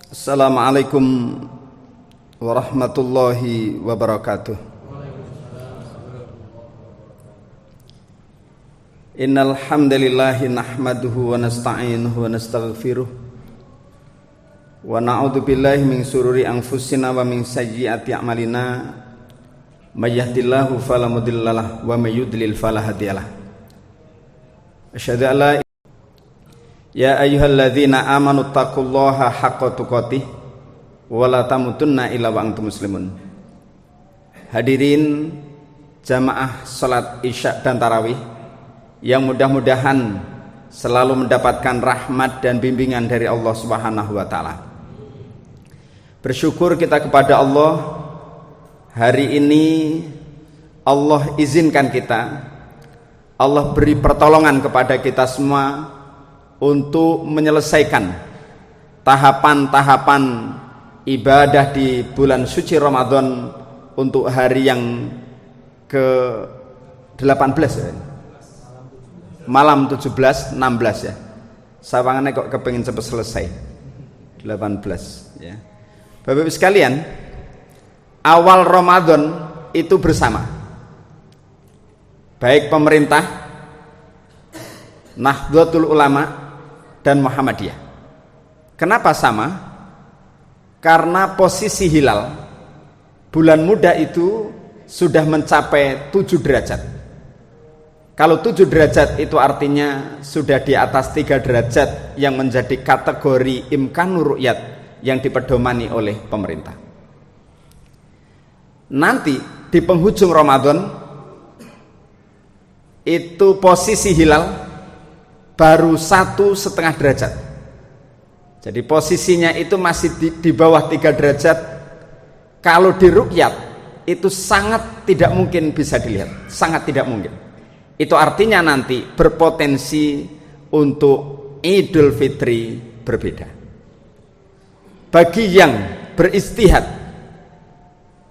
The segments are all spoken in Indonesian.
Assalamualaikum warahmatullahi wabarakatuh. Innal hamdalillahi nahmaduhu wa nasta'inuhu wa nastaghfiruh wa na'udzu billahi min shururi anfusina wa min sayyiati a'malina may yahdihillahu fala mudhillalah wa may yudlil fala hadiyalah. Asyhadu an la ya ayyuhalladzina amanu taqullaha haqqa tuqatih wa la tamutunna illa wa antum muslimun. Hadirin jamaah salat Isya dan tarawih yang mudah-mudahan selalu mendapatkan rahmat dan bimbingan dari Allah Subhanahu wa taala. Bersyukur kita kepada Allah, hari ini Allah izinkan kita, Allah beri pertolongan kepada kita semua untuk menyelesaikan tahapan-tahapan ibadah di bulan suci Ramadan untuk hari yang ke-18 ya. Malam 17, 16 ya. Sawangannya kok kepengin cepet selesai. 18 ya. Bapak Ibu sekalian, awal Ramadan itu bersama. Baik pemerintah, Nahdlatul Ulama dan Muhammadiyah. Kenapa sama? Karena posisi hilal bulan muda itu sudah mencapai 7 derajat. Kalau 7 derajat itu artinya sudah di atas 3 derajat yang menjadi kategori imkanur ru'yat yang dipedomani oleh pemerintah. Nanti di penghujung Ramadan itu posisi hilal baru 1,5 derajat. Jadi posisinya itu masih di bawah 3 derajat. Kalau di ruqyat itu sangat tidak mungkin bisa dilihat, sangat tidak mungkin. Itu artinya nanti berpotensi untuk Idul Fitri berbeda. Bagi yang beristihad,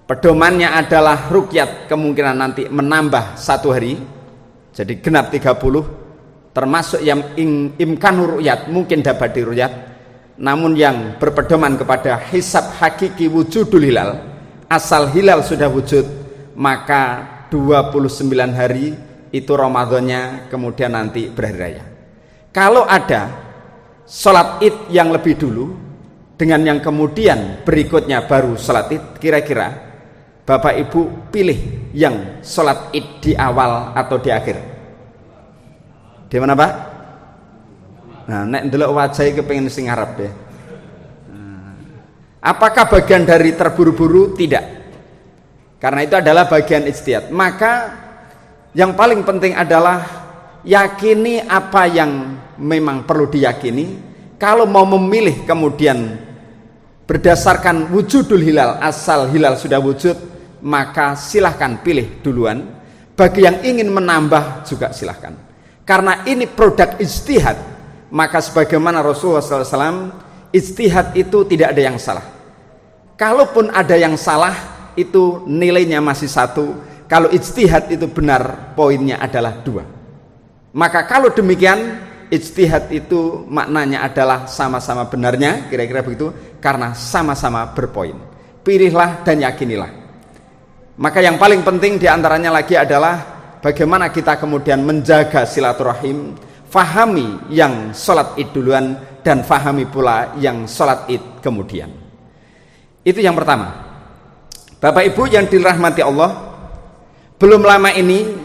pedomannya adalah ruqyat kemungkinan nanti menambah 1 hari, jadi genap 30, termasuk yang imkanur ru'yat mungkin dapat diruyat, namun yang berpedoman kepada hisab hakiki wujudul hilal, asal hilal sudah wujud, maka 29 hari itu Ramadannya kemudian nanti berhari raya. Kalau ada sholat id yang lebih dulu dengan yang kemudian berikutnya baru sholat id, kira-kira Bapak Ibu pilih yang sholat id di awal atau di akhir? Di mana Pak? Nah, nek ndelok wajahe kepengin sing ngarep ya. Apakah bagian dari terburu-buru? Tidak. Karena itu adalah bagian ijtihad. Maka yang paling penting adalah yakini apa yang memang perlu diyakini. Kalau mau memilih kemudian berdasarkan wujudul hilal, asal hilal sudah wujud, maka silahkan pilih duluan. Bagi yang ingin menambah juga silahkan. Karena ini produk ijtihad, maka sebagaimana Rasulullah SAW, ijtihad itu tidak ada yang salah. Kalaupun ada yang salah, itu nilainya masih 1. Kalau ijtihad itu benar, poinnya adalah 2. Maka kalau demikian, ijtihad itu maknanya adalah sama-sama benarnya, kira-kira begitu, karena sama-sama berpoin. Pilihlah dan yakinilah. Maka yang paling penting diantaranya lagi adalah bagaimana kita kemudian menjaga silaturahim, fahami yang sholat id duluan dan fahami pula yang sholat id kemudian. Itu yang pertama. Bapak Ibu yang dirahmati Allah, belum lama ini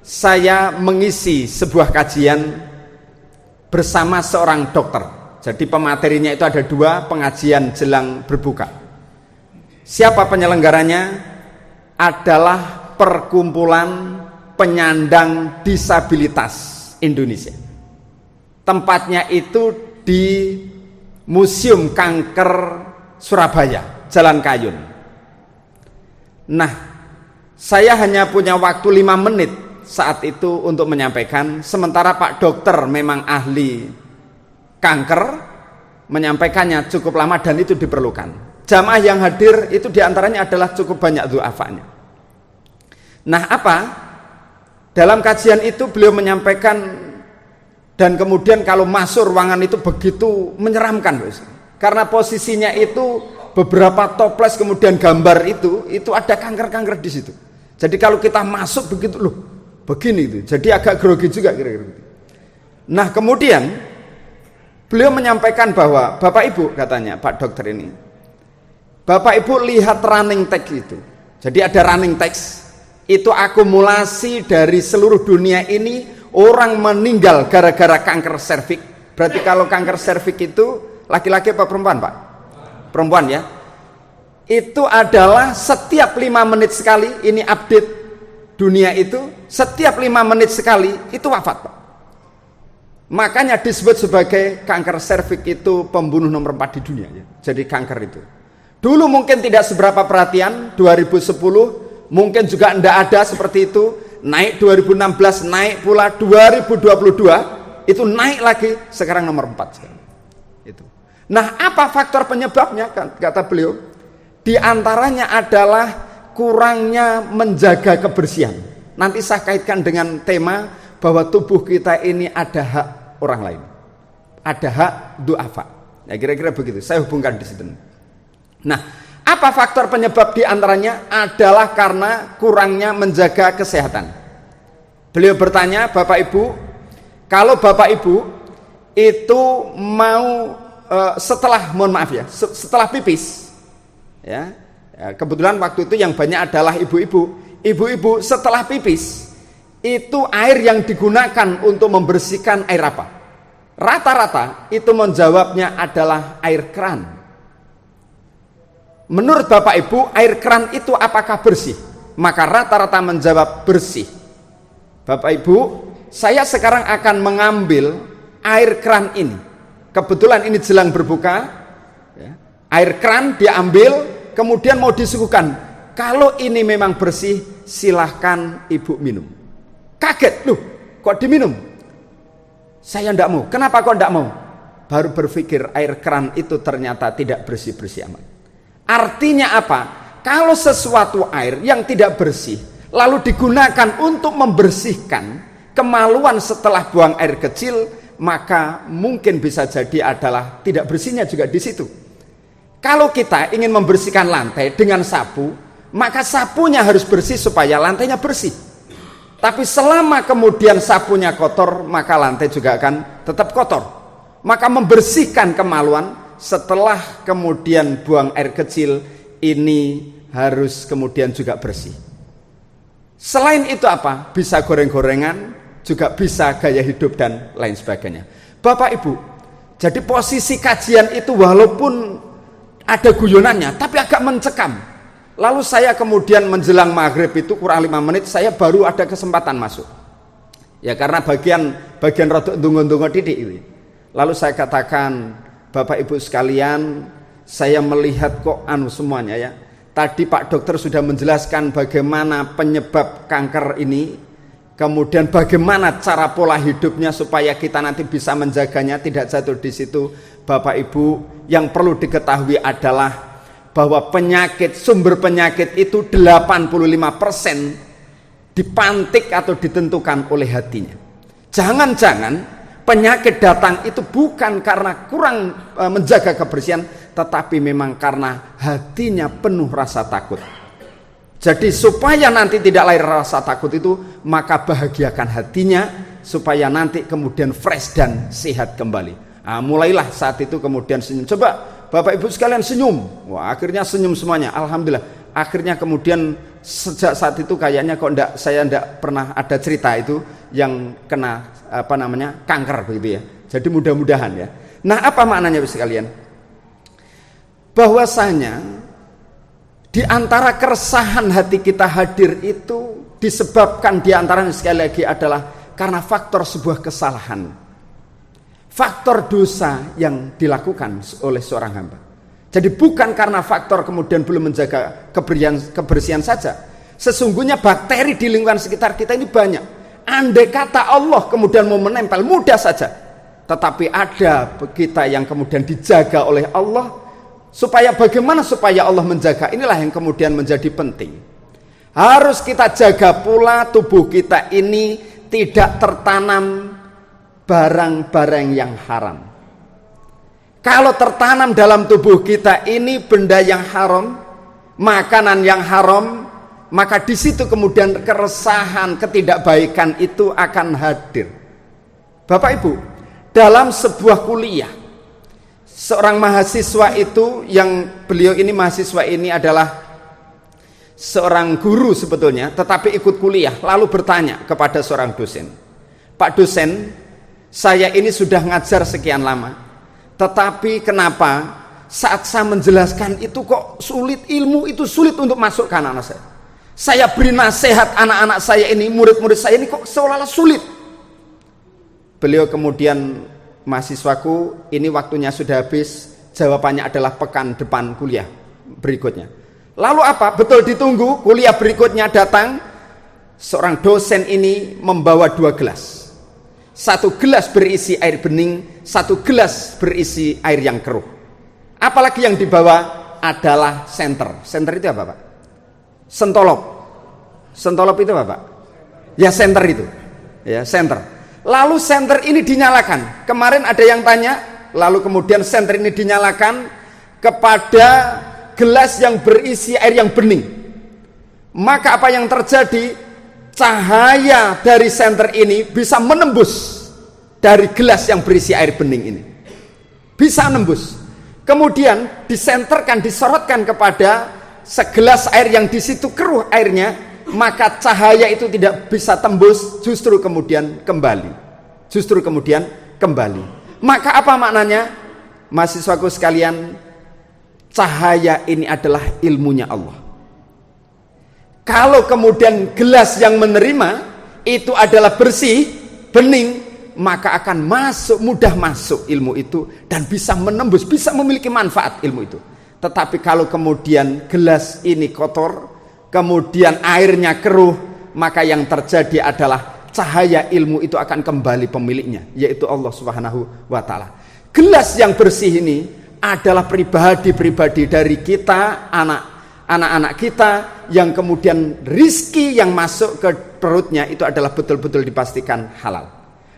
saya mengisi sebuah kajian bersama seorang dokter. Jadi pematerinya itu ada 2, pengajian jelang berbuka. Siapa penyelenggaranya? Adalah perkumpulan penyandang disabilitas Indonesia. Tempatnya itu di Museum Kanker Surabaya, Jalan Kayun. Nah, saya hanya punya waktu 5 menit saat itu untuk menyampaikan, sementara Pak Dokter memang ahli kanker, menyampaikannya cukup lama dan itu diperlukan. Jamaah yang hadir itu diantaranya adalah cukup banyak du'afanya. Nah, apa? Dalam kajian itu beliau menyampaikan, dan kemudian kalau masuk ruangan itu begitu menyeramkan. Karena posisinya itu beberapa toples kemudian gambar itu ada kanker-kanker di situ. Jadi kalau kita masuk begitu loh, begini itu. Jadi agak grogi juga kira-kira gitu. Nah, kemudian beliau menyampaikan bahwa Bapak Ibu katanya Pak Dokter ini, Bapak Ibu lihat running text itu. Jadi ada running text, itu akumulasi dari seluruh dunia ini orang meninggal gara-gara kanker serviks. Berarti kalau kanker serviks itu laki-laki apa perempuan, Pak? Perempuan ya. Itu adalah setiap 5 menit sekali, ini update dunia itu, setiap 5 menit sekali itu wafat, Pak. Makanya disebut sebagai kanker serviks itu pembunuh nomor 4 di dunia ya. Jadi kanker itu. Dulu mungkin tidak seberapa perhatian, 2010 mungkin juga tidak ada seperti itu, naik 2016, naik pula 2022, itu naik lagi, sekarang nomor 4 sekarang. Itu. Nah, apa faktor penyebabnya? Kata beliau, di antaranya adalah kurangnya menjaga kebersihan. Nanti saya kaitkan dengan tema bahwa tubuh kita ini ada hak orang lain, ada hak du'afa. Ya kira-kira begitu. Saya hubungkan di situ. Nah, apa faktor penyebab di antaranya? Adalah karena kurangnya menjaga kesehatan. Beliau bertanya, Bapak Ibu, kalau Bapak Ibu itu mau setelah, mohon maaf ya, setelah pipis, ya, kebetulan waktu itu yang banyak adalah ibu-ibu setelah pipis itu air yang digunakan untuk membersihkan air apa? Rata-rata itu menjawabnya adalah air keran. Menurut Bapak Ibu, air keran itu apakah bersih? Maka rata-rata menjawab bersih. Bapak Ibu, saya sekarang akan mengambil air keran ini. Kebetulan ini jelang berbuka ya. Air keran diambil, kemudian mau disuguhkan. Kalau ini memang bersih, silahkan Ibu minum. Kaget, loh kok diminum? Saya tidak mau. Kenapa kok tidak mau? Baru berpikir air keran itu ternyata tidak bersih-bersih amat. Artinya apa? Kalau sesuatu air yang tidak bersih lalu digunakan untuk membersihkan kemaluan setelah buang air kecil, maka mungkin bisa jadi adalah tidak bersihnya juga di situ. Kalau kita ingin membersihkan lantai dengan sapu, maka sapunya harus bersih supaya lantainya bersih. Tapi selama kemudian sapunya kotor, maka lantai juga akan tetap kotor. Maka membersihkan kemaluan setelah kemudian buang air kecil ini harus kemudian juga bersih. Selain itu apa? Bisa goreng-gorengan, juga bisa gaya hidup dan lain sebagainya. Bapak Ibu, jadi posisi kajian itu walaupun ada guyonannya, tapi agak mencekam. Lalu saya kemudian menjelang maghrib itu kurang 5 menit, saya baru ada kesempatan masuk. Ya karena bagian rodok dungo-dungo didik ini. Lalu saya katakan, Bapak Ibu sekalian, saya melihat kok semuanya ya. Tadi Pak Dokter sudah menjelaskan bagaimana penyebab kanker ini, kemudian bagaimana cara pola hidupnya supaya kita nanti bisa menjaganya tidak jatuh di situ. Bapak Ibu, yang perlu diketahui adalah bahwa sumber penyakit itu 85% dipantik atau ditentukan oleh hatinya. Jangan-jangan penyakit datang itu bukan karena kurang menjaga kebersihan, tetapi memang karena hatinya penuh rasa takut. Jadi supaya nanti tidak lahir rasa takut itu, maka bahagiakan hatinya supaya nanti kemudian fresh dan sehat kembali. Mulailah saat itu kemudian senyum. Coba Bapak Ibu sekalian senyum. Wah, akhirnya senyum semuanya. Alhamdulillah. Akhirnya kemudian sejak saat itu kayaknya kok saya enggak pernah ada cerita itu yang kena kanker begitu ya. Jadi mudah-mudahan ya. Nah, apa maknanya Bapak sekalian? Bahwasanya di antara keresahan hati kita hadir itu disebabkan di antaranya sekali lagi adalah karena faktor sebuah kesalahan. Faktor dosa yang dilakukan oleh seorang hamba. Jadi bukan karena faktor kemudian belum menjaga kebersihan saja. Sesungguhnya bakteri di lingkungan sekitar kita ini banyak. Andai kata Allah kemudian mau menempel, mudah saja. Tetapi ada kita yang kemudian dijaga oleh Allah. Bagaimana supaya Allah menjaga? Inilah yang kemudian menjadi penting. Harus kita jaga pula tubuh kita ini tidak tertanam barang-barang yang haram. Kalau tertanam dalam tubuh kita ini benda yang haram, makanan yang haram, maka di situ kemudian keresahan, ketidakbaikan itu akan hadir. Bapak Ibu, dalam sebuah kuliah, seorang mahasiswa itu, yang beliau ini mahasiswa ini adalah seorang guru sebetulnya, tetapi ikut kuliah, lalu bertanya kepada seorang dosen, "Pak dosen, saya ini sudah ngajar sekian lama, tetapi kenapa saat saya menjelaskan itu kok sulit, ilmu itu sulit untuk masuk ke anak-anak saya. Saya beri nasihat anak-anak saya ini, murid-murid saya ini kok seolah-olah sulit." Beliau kemudian, "Mahasiswaku, ini waktunya sudah habis, jawabannya adalah pekan depan kuliah berikutnya." Lalu apa? Betul ditunggu, kuliah berikutnya datang, seorang dosen ini membawa 2 gelas. 1 gelas berisi air bening, 1 gelas berisi air yang keruh. Apalagi yang dibawa adalah senter. Senter itu apa, Pak? Sentolop. Sentolop itu apa, Pak? Ya, senter itu. Ya, senter. Lalu senter ini dinyalakan. Kemarin ada yang tanya, lalu kemudian senter ini dinyalakan kepada gelas yang berisi air yang bening. Maka apa yang terjadi? Cahaya dari senter ini bisa menembus dari gelas yang berisi air bening ini. Bisa menembus. Kemudian disenterkan, disorotkan kepada segelas air yang di situ keruh airnya, maka cahaya itu tidak bisa tembus, justru kemudian kembali. Justru kemudian kembali. Maka apa maknanya? Mahasiswaku sekalian, cahaya ini adalah ilmunya Allah. Kalau kemudian gelas yang menerima itu adalah bersih, bening, maka akan mudah masuk ilmu itu dan bisa menembus, bisa memiliki manfaat ilmu itu. Tetapi kalau kemudian gelas ini kotor, kemudian airnya keruh, maka yang terjadi adalah cahaya ilmu itu akan kembali pemiliknya, yaitu Allah Subhanahu wa Ta'ala. Gelas yang bersih ini adalah pribadi-pribadi dari kita, anak-anak kita, yang kemudian rizki yang masuk ke perutnya itu adalah betul-betul dipastikan halal.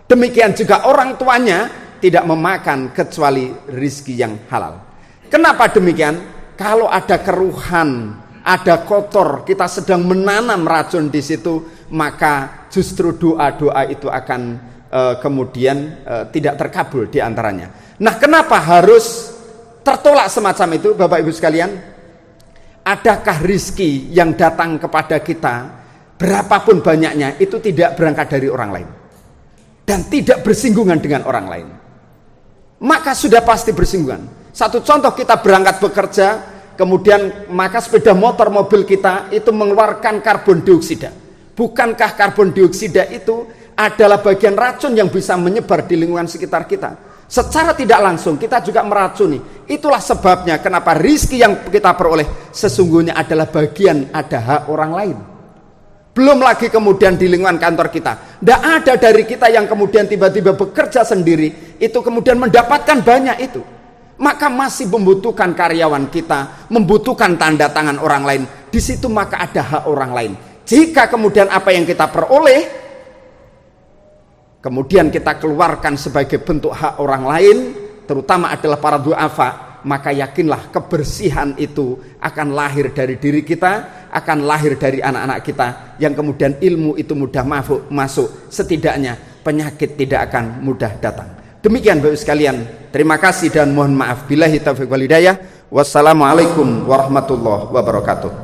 Demikian juga orang tuanya tidak memakan kecuali rizki yang halal. Kenapa demikian? Kalau ada keruhan, ada kotor, kita sedang menanam racun di situ, maka justru doa-doa itu akan kemudian tidak terkabul di antaranya. Nah, kenapa harus tertolak semacam itu, Bapak Ibu sekalian? Adakah rizki yang datang kepada kita, berapapun banyaknya, itu tidak berangkat dari orang lain dan tidak bersinggungan dengan orang lain? Maka sudah pasti bersinggungan. Satu contoh, kita berangkat bekerja, kemudian maka sepeda motor, mobil kita itu mengeluarkan karbon dioksida. Bukankah karbon dioksida itu adalah bagian racun yang bisa menyebar di lingkungan sekitar kita? Secara tidak langsung kita juga meracuni. Itulah sebabnya kenapa rizki yang kita peroleh sesungguhnya adalah bagian, ada hak orang lain. Belum lagi kemudian di lingkungan kantor kita, tidak ada dari kita yang kemudian tiba-tiba bekerja sendiri itu kemudian mendapatkan banyak itu. Maka masih membutuhkan karyawan kita, membutuhkan tanda tangan orang lain. Di situ maka ada hak orang lain. Jika kemudian apa yang kita peroleh kemudian kita keluarkan sebagai bentuk hak orang lain, terutama adalah para du'afa, maka yakinlah kebersihan itu akan lahir dari diri kita, akan lahir dari anak-anak kita, yang kemudian ilmu itu mudah masuk, setidaknya penyakit tidak akan mudah datang. Demikian Bapak sekalian, terima kasih dan mohon maaf. Billahi taufiq wal hidayah. Wassalamualaikum warahmatullahi wabarakatuh.